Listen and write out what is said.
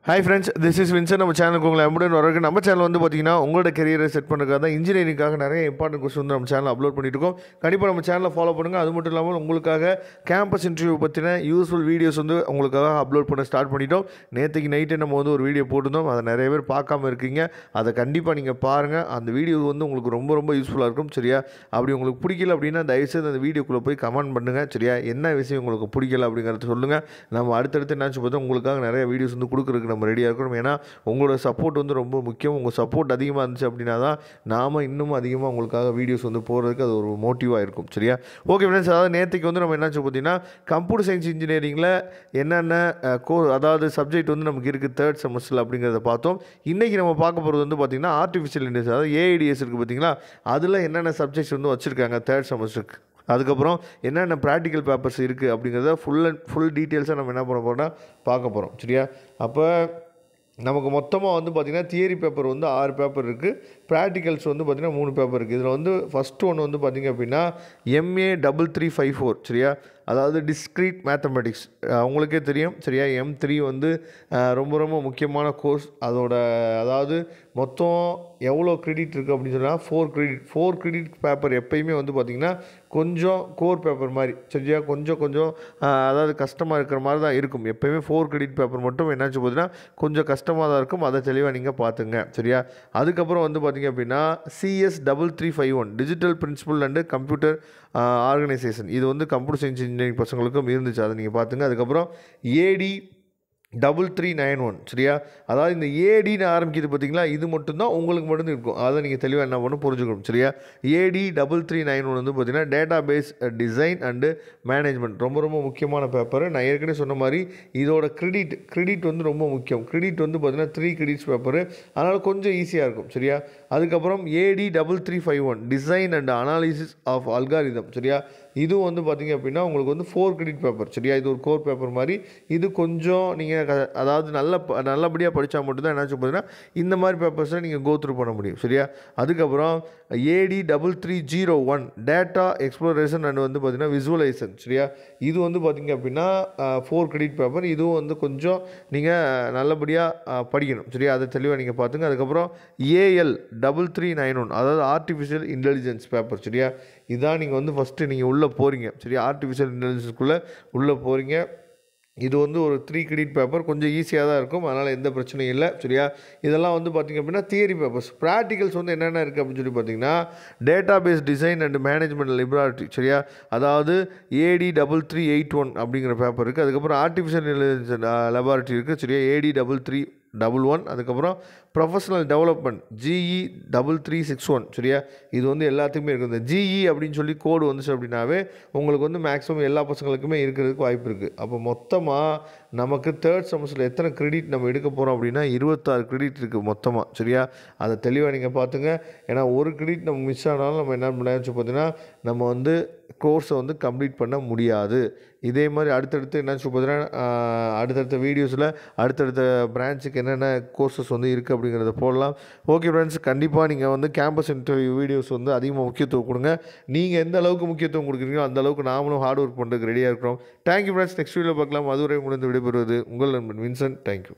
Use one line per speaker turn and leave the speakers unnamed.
Hi friends, this is Vincent. நம்ம சேனலுக்கு உங்களை அன்புடன் வரவேற்கிறேன். நம்ம சேனல் வந்து பார்த்தீங்கன்னா உங்களோட கரியரை செட் பண்ணுறதுக்காக தான் இன்ஜினியரிங்காக நிறைய இம்பார்ட்டன்ட் கொஸ்டின் வந்து நம்ம சேனல் அப்லோட் பண்ணிட்டு இருக்கோம். கண்டிப்பாக நம்ம சேனலை ஃபாலோ பண்ணுங்கள். அது மட்டும் இல்லாமல் உங்களுக்காக கேம்பஸ் இன்டர்வியூ பற்றின யூஸ்ஃபுல் வீடியோஸ் வந்து உங்களுக்காக அப்லோட் பண்ண ஸ்டார்ட் பண்ணிட்டோம். நேற்றுக்கு நைட்டே நம்ம வந்து ஒரு வீடியோ போட்டிருந்தோம். அதை நிறைய பேர் பார்க்காம இருக்கீங்க. அதை கண்டிப்பாக நீங்கள் பாருங்கள். அந்த வீடியோ வந்து உங்களுக்கு ரொம்ப யூஸ்ஃபுல்லாக இருக்கும். சரியா? அப்படி உங்களுக்கு பிடிக்கல அப்படின்னா தயவுசெய்து அந்த வீடியோக்குள்ளே போய் கமெண்ட் பண்ணுங்கள். சரியா? என்ன விஷயம் உங்களுக்கு பிடிக்கல அப்படிங்கிறத சொல்லுங்கள். நம்ம அடுத்தடுத்து என்னாச்சு பார்த்தா உங்களுக்காக நிறைய வீடியோஸ் வந்து கொடுக்குறதுக்கு நம்ம ரெடியாக இருக்கணும். ஏன்னா உங்களோட சப்போர்ட் வந்து ரொம்ப முக்கியம். உங்கள் சப்போர்ட் அதிகமாக இருந்துச்சு அப்படின்னா தான் நாம் இன்னும் அதிகமாக உங்களுக்காக வீடியோஸ் வந்து போகிறதுக்கு அது ஒரு மோட்டிவாக இருக்கும். சரியா? ஓகே ஃப்ரெண்ட்ஸ், அதாவது நேற்றுக்கு வந்து நம்ம என்னாச்சு பார்த்தீங்கன்னா கம்ப்யூட்டர் சயின்ஸ் இன்ஜினியரிங்கில் என்னென்ன அதாவது சப்ஜெக்ட் வந்து நமக்கு இருக்குது தேர்ட் செமஸ்டரில் அப்படிங்கிறத பார்த்தோம். இன்றைக்கி நம்ம பார்க்க போகிறது வந்து பார்த்திங்கன்னா ஆர்டிஃபிஷியல் இன்டெலிஜென்ஸ், அதாவது ஏஐடிஎஸ் இருக்குது பார்த்தீங்களா, அதில் என்னென்ன சப்ஜெக்ட்ஸ் வந்து வச்சுருக்காங்க தேர்ட் செமஸ்டருக்கு, அதுக்கப்புறம் என்னென்ன ப்ராக்டிக்கல் பேப்பர்ஸ் இருக்குது அப்படிங்கிறத ஃபுல் டீட்டெயில்ஸாக நம்ம என்ன பண்ண போகிறோம்னா பார்க்க போகிறோம். சரியா? அப்போ நமக்கு மொத்தமாக வந்து பார்த்திங்கன்னா தியரி பேப்பர் வந்து 6 பேப்பர் இருக்குது, ப்ராக்டிகல்ஸ் வந்து பார்த்திங்கன்னா 3 பேப்பர் இருக்குது. இதில் வந்து ஃபஸ்ட்டு ஒன்று வந்து பார்த்திங்க அப்படின்னா MA3354. சரியா? அதாவது டிஸ்க்ரீட் மேத்தமெட்டிக்ஸ், உங்களுக்கே தெரியும். சரியா? M3 வந்து ரொம்ப முக்கியமான கோர்ஸ். அதாவது மொத்தம் எவ்வளோ கிரெடிட் இருக்குது அப்படின்னு சொன்னால் 4 கிரெடிட் பேப்பர் எப்பயுமே வந்து பார்த்திங்கன்னா கொஞ்சம் கோர் பேப்பர் மாதிரி. சரியா? கொஞ்சம் அதாவது கஷ்டமாக இருக்கிற மாதிரி தான் இருக்கும். எப்போயுமே 4 கிரெடிட் பேப்பர் மட்டும் என்னாச்சு பார்த்தீங்கன்னா கொஞ்சம் கஷ்டமாக தான் இருக்கும். அதை தெளிவாக நீங்கள் பார்த்துங்க. சரியா? அதுக்கப்புறம் வந்து பார்த்திங்க அப்படின்னா CS3351 digital principal and computer organization, இது வந்து கம்ப்யூட்டர் சயின்ஸ் இன்ஜினியரிங் பசங்களுக்கும் இருந்துச்சு. அதை நீங்கள் பார்த்துங்க. அதுக்கப்புறம் AD3391. சரியா? அதாவது இந்த ஏடின்னு ஆரம்பிக்குது பார்த்தீங்களா, இது மட்டும்தான் உங்களுக்கு மட்டும் இருக்கும். அதை நீங்கள் தெளிவாக என்ன பண்ணணும் புரிஞ்சுக்கணும். சரியா? AD3391 வந்து பார்த்திங்கன்னா data base design and management, ரொம்ப முக்கியமான பேப்பர். நான் ஏற்கனவே சொன்ன மாதிரி இதோட கிரெடிட் வந்து ரொம்ப முக்கியம். கிரெடிட் வந்து பார்த்திங்கன்னா 3 கிரெடிட்ஸ் பேப்பரு, அதனால் கொஞ்சம் ஈஸியாக இருக்கும். சரியா? அதுக்கப்புறம் AD3351 design and analysis of algorithm. சரியா? இதுவும் வந்து பார்த்திங்க அப்படின்னா உங்களுக்கு வந்து 4 கிரெடிட் பேப்பர். சரியா? இது ஒரு கோர் பேப்பர் மாதிரி. இது கொஞ்சம் நீங்கள் அதாவது நல்லபடியாக படித்தா மட்டும்தான் என்னாச்சு பார்த்தீங்கன்னா இந்த மாதிரி பேப்பர்ஸை நீங்கள் கோ த்ரூ பண்ண முடியும். சரியா? அதுக்கப்புறம் AD3301 டேட்டா எக்ஸ்ப்ளோரேஷன் அண்ட் வந்து பார்த்திங்கன்னா விசுவலைசேஷன். சரியா? இது வந்து பார்த்திங்க அப்படின்னா 4 கிரெடிட் பேப்பர். இதுவும் வந்து கொஞ்சம் நீங்கள் நல்லபடியாக படிக்கணும். சரியா? அதை தெளிவாக நீங்கள் பார்த்துங்க. அதுக்கப்புறம் AL3391 அதாவது ஆர்டிஃபிஷியல் இன்டெலிஜென்ஸ் பேப்பர். சரியா? இதான் நீங்கள் வந்து ஃபஸ்ட்டு நீங்கள் உள்ளே போகிறீங்க. சரியா? ஆர்டிஃபிஷியல் இன்டெலிஜென்ஸுக்குள்ளே உள்ளே போகிறீங்க. இது வந்து ஒரு 3 கிரெடிட் பேப்பர், கொஞ்சம் ஈஸியாக தான் இருக்கும். அதனால் எந்த பிரச்சனையும் இல்லை. சரியா? இதெல்லாம் வந்து பார்த்திங்க அப்படின்னா தியரி பேப்பர்ஸ். ப்ராக்டிகல்ஸ் வந்து என்னென்ன இருக்குது அப்படின்னு சொல்லி பார்த்தீங்கன்னா data base design and management laboratory. சரியா? அதாவது AD3381 அப்படிங்கிற பேப்பர் இருக்குது. அதுக்கப்புறம் ஆர்டிஃபிஷியல் இன்டெலிஜென்ஸ் லெபார்ட்டரி இருக்குது. சரியா? AD3311. அதுக்கப்புறம் ப்ரொஃபஷனல் டெவலப்மெண்ட் GE3361. சரியா? இது வந்து எல்லாத்துக்குமே இருக்குது. இந்த GE அப்படின்னு சொல்லி கோடு வந்துச்சு அப்படின்னாவே உங்களுக்கு வந்து மேக்ஸிமம் எல்லா பசங்களுக்குமே இருக்கிறதுக்கு வாய்ப்பு இருக்குது. அப்போ மொத்தமாக நமக்கு தேர்ட் செமஸ்டரில் எத்தனை கிரெடிட் நம்ம எடுக்க போகிறோம் அப்படின்னா 26 கிரெடிட் இருக்குது மொத்தமாக. சரியா? அதை தெளிவாக நீங்கள் பார்த்துங்க. ஏன்னா ஒரு கிரெடிட் நம்ம மிஸ் ஆனாலும் நம்ம என்ன பண்ணாச்சு பார்த்தீங்கன்னா நம்ம வந்து கோர்ஸை வந்து கம்ப்ளீட் பண்ண முடியாது. இதே மாதிரி அடுத்தடுத்து என்னாச்சு பார்த்தீங்கன்னா அடுத்தடுத்த வீடியோஸில் அடுத்தடுத்த பிரான்ச்சுக்கு என்னென்ன கோர்சஸ் வந்து இருக்குது அப்படிங்கிறத போடலாம். ஓகே ஃப்ரெண்ட்ஸ், கண்டிப்பாக நீங்கள் வந்து கேம்பஸ் இன்டர்வியூ வீடியோஸ் வந்து அதிகமாக முக்கியத்துவம் கொடுங்க. நீங்கள் எந்த அளவுக்கு முக்கியத்துவம் கொடுக்குறீங்களோ அந்த அளவுக்கு நாமளும் ஹார்ட் ஒர்க் பண்ணுறதுக்கு ரெடியாக இருக்கிறோம். Thank you friends. நெக்ஸ்ட் வீடியோவில் பார்க்கலாம். அதுவரை முடிந்து விடைபெறுவது உங்கள் நண்பன் வின்சென்ட். தேங்க்யூ.